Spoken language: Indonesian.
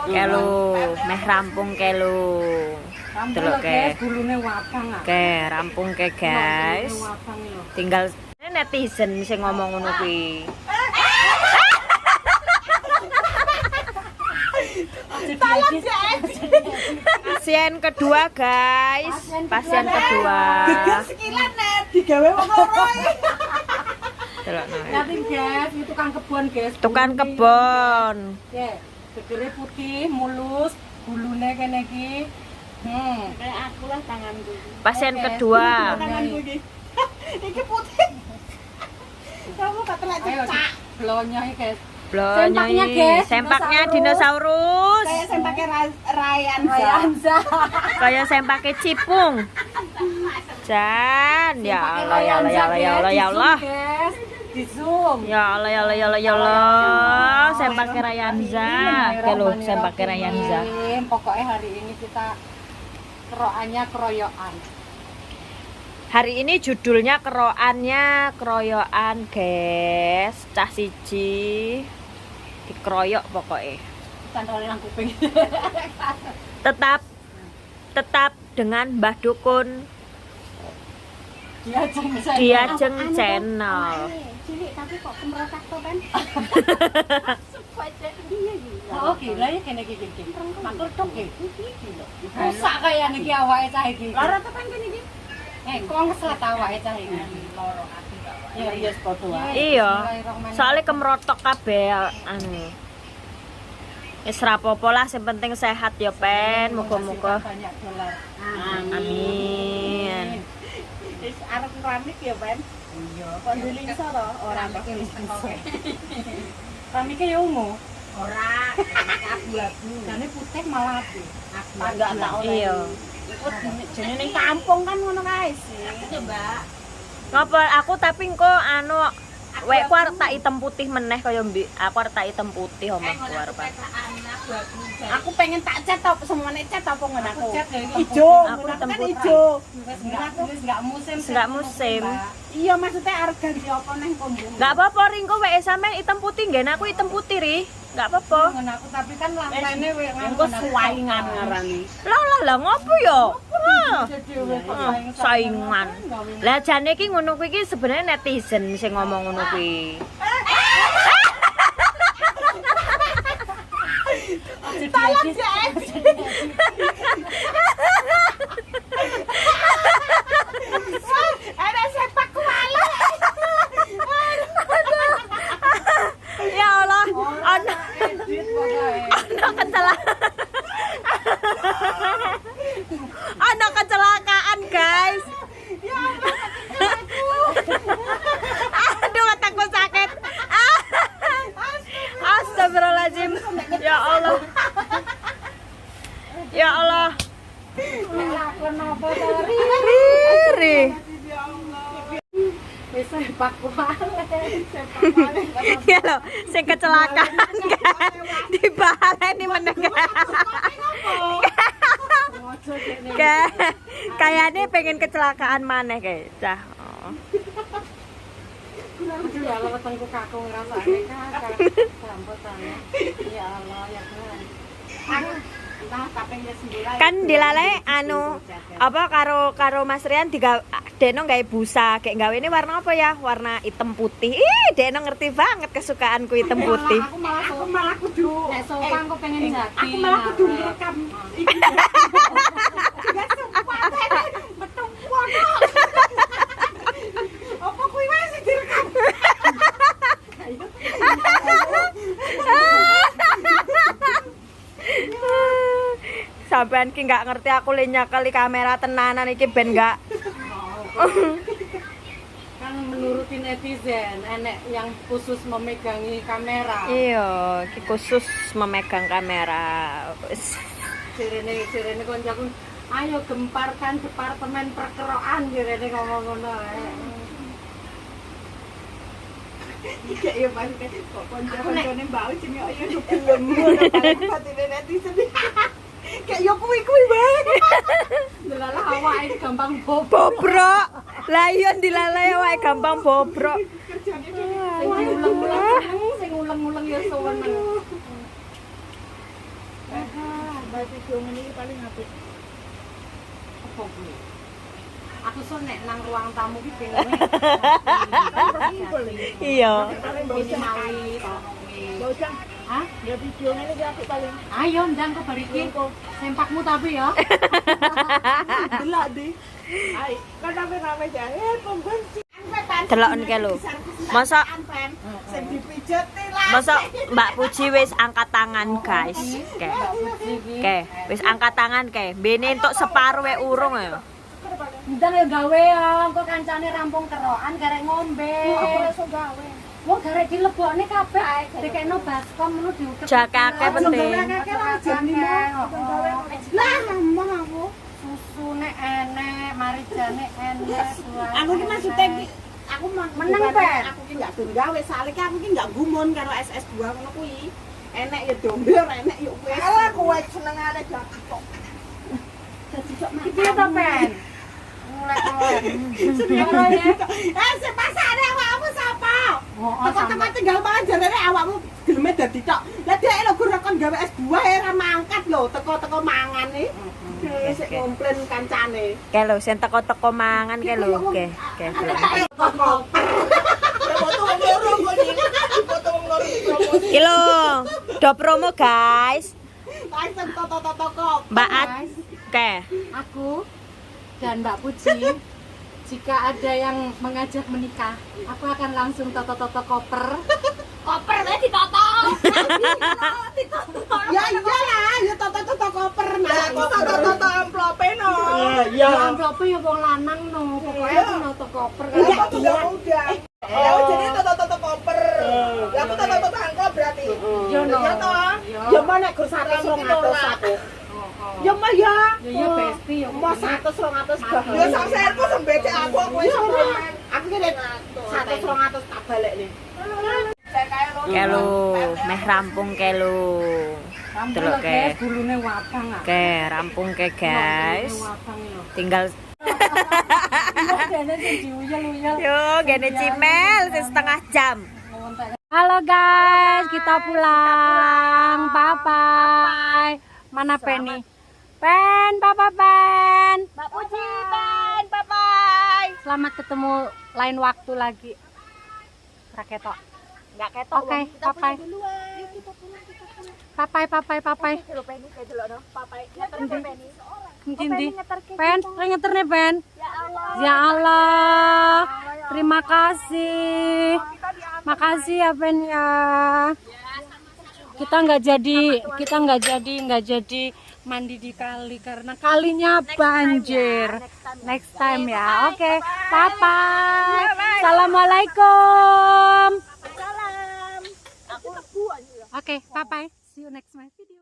Kelu, meh rampung kelu. Delok ke. Gulune wabang ah. Oke, rampung ke guys. Tinggal netizen sing ngomong ngono kuwi. Pasien kedua guys, pasien kedua. Sekilan net digawe wong loro. Delok Nanti guys, itu tukang kebon guys. tukang kebon. Ya, gegere putih, mulus, gulune kene iki. Kayak aku lah tanganku. Pasien kedua. Tanganku iki. Iki putih. Kamu gak telak cecak. Blonya iki guys. Sempaknya, Blonyi, guys, sempaknya dinosaurus. Kayak sempaknya Rayanza. Kayak sempaknya cipung. Jan, ya Allah, ya Allah, ya Allah, ya Allah, ya Allah. Di zoom. Ya Allah, ya Allah, ya Allah, ya Allah. Sempaknya Rayanza. Oke lho, sempaknya Rayanza. Pokoknya hari ini kita keroannya keroyokan. Hari ini judulnya keroyokan, guys. Cah siji dikeroyok pokoknya. Cantole nang kuping. Tetap dengan Mbah Dukun Diajeng channel. Cilik tapi kok kemerotak to kan? Oh, gila ya kene iki iki. Matur tok iki. Rusak kaya niki awake cah iki. Lara to kan kene iki. Kok ngeslet awake cah iki. Loro ati gak wae. Ya iya sepodo wae. Iya. Soalnya kemerotok kabeh anu. Wis rapopo lah, sing penting sehat ya, Pen. Muga-muga. Banyak dolar. Amin. Wis arep keramik ya, Pen? Iya. Kok dilingso to? Ora kok dilingso. Keramike yo ungu. Ora, abu-abu. Jane putih malah abu. Enggak tak oleh. Iya. Ikut jenenge ning kampung kan ngono kae sih. Coba. Ngopo aku tapi engko anu wek ku arep tak hitam putih meneh kaya mbik. Aku arep tak hitam putih omahku arep. Aku pengen tak cat apa semuanya cat apa ngono aku. Ijo, aku hitam putih. Ijo. Wis enggak musim. Enggak musim. Iya maksudnya arep ganti apa nang kombung. Enggak apa-apa Ringko wek sampe hitam putih nggen aku hitam putih ri. Enggak apa-apa. Ngono aku tapi kan lantainya wek engko suwaingan ngarani. Lah ngopo ya? Saingan. Lah jane iki ngono kuwi iki sebenarnya netizen sing ngomong ngono kuwi. Salah Jen. Ada sepak kuala. Ya Allah, ana ana kecelakaan guys. Ya Allah, Aduh, otakku sakit. Astagfirullahaladzim. Ya Allah. Ya Allah. kenapa tadi? Riri. Wis sepak kuala. Ya loh, sing kecelakaan kan. Dibaleni meneng. Kayaknya pengen kecelakaan maneh kayak cah. Ya Allah, wetengku kaku ngrasake kakak. Sampotane. Ya Allah, ya Tuhan. Entah kaping wis 9. Kan dilale anu apa karo Mas Rian Deno gawe busa kayak gawe ini warna apa ya? Warna hitam putih. Ih, Deno ngerti banget kesukaanku hitam putih. Aku malah kudu. Nek sopan kok pengen jadi. Aku malah kudu rekam. Gak sempat. Betul wono. Apa kuwi wis direkam? Sampean ki nggak ngerti aku le nyakali kamera tenanan iki ben nggak. Kan menuruti netizen, enek yang khusus memegangi kamera. Iya, ki khusus memegang kamera. Sirene koncoku, ayo gemparkan departemen perkeroan sirene ngomong ngono. Iki ya Mas, kok konco-koncone Mbak jenenge ayo gelem ngono bae patine netizen. Kayak yo kuwi bae. Delalah awake gampang Bobrok. Lah iya dilalai wae gampang bobrok. kerjane sing uleng-uleng ya suweneng. gawe video ngene iki paling apik. Apa kuwi? Aku so nek nang ruang tamu ki pengen Iya. paling bisa mawi to. Bocah. Hah? Ya video ngene iki apik paling. Ayo ndang kok bar iki. Sempakmu tapi ya. Delok di. Ai, kan rame-rame jahe pembensin. Deloken ke lho. Masa Sing dipijeti lah. masa Mbak Puji wis angkat tangan, guys. Oke, wis angkat tangan kae. Bene entuk separo wae urung ya. Ndang ya gawe ya, engko kancane rampung kerokan garek ngombe. Iso gawe. Wong garek dilebokne kabeh dikekno baskom ngono diutek. Jakake penting. Lah, ngomong aku. Susune enek, marijane enek. Aku ki maksudnya ki aku Meneng, Ben. Aku ki enggak gawe, soalnya aku ki enggak gumun karo SS2 ngono kuwi. Enek ya dombe, ora enek ya wis. Alah kowe senengane dadi kok. Dadi kok Iki piye to, Ben? sing pasane awakmu sapa? Teko-teko tinggal mangan jarene awakmu geleme dadi tok. Lah dhek lho gur kon gawe S2 ora mangkat lho, teko-teko mangan iki. Sik komplain kancane. Ke lho, sing teko-teko mangan ke lho. Oke, oke. Iki lho, do promo, guys. Langsung toko-toko. Mbak Ad. Oke. Aku dan Mbak Puji, jika ada yang mengajak menikah, aku akan langsung toto-toto koper. Koper wae ditoto. Ya iyalah, ya toto-toto koper. Nah, kok toto-toto amplope no. Ya amplope ya wong lanang no. Pokoke aku noto koper kan. Udah. Jadi toto-toto koper. Ya aku toto-toto angkop berarti. Yo no. Ya toh. Ya mau nek gur 100 200 aku. Ya mah ya. Ya besti ya. Mau 100 200 bah. Ya sak serku sembece aku wis. Aku ki nek 100 200 tak balekne. Ke lho, meh rampung ke lho. Delok ke. Gulune wabang ah. Oke, rampung ke, guys. Wabang lho. Tinggal Dene sing diuyel-uyel. yo gene cimel setengah jam. Halo guys, kita pulang. Bye bye. Mana Penny? Pen, papa Pen. Mbak Puji, Ben, bye-bye. Selamat ketemu lain waktu lagi. Raketok. Enggak ketok. Oke, papai. Papai, papai, papai. Lho Penny kayak delok no. Papai. Ngeter Penny. Endi? Pen, ngeter nih Pen. Ya Allah. Terima kasih. Makasih ya Pen ya. Kita nggak jadi mandi di kali karena kalinya banjir. Next time ya. Oke, bye bye. Assalamualaikum. Salam. Oke, bye bye. See you next my video.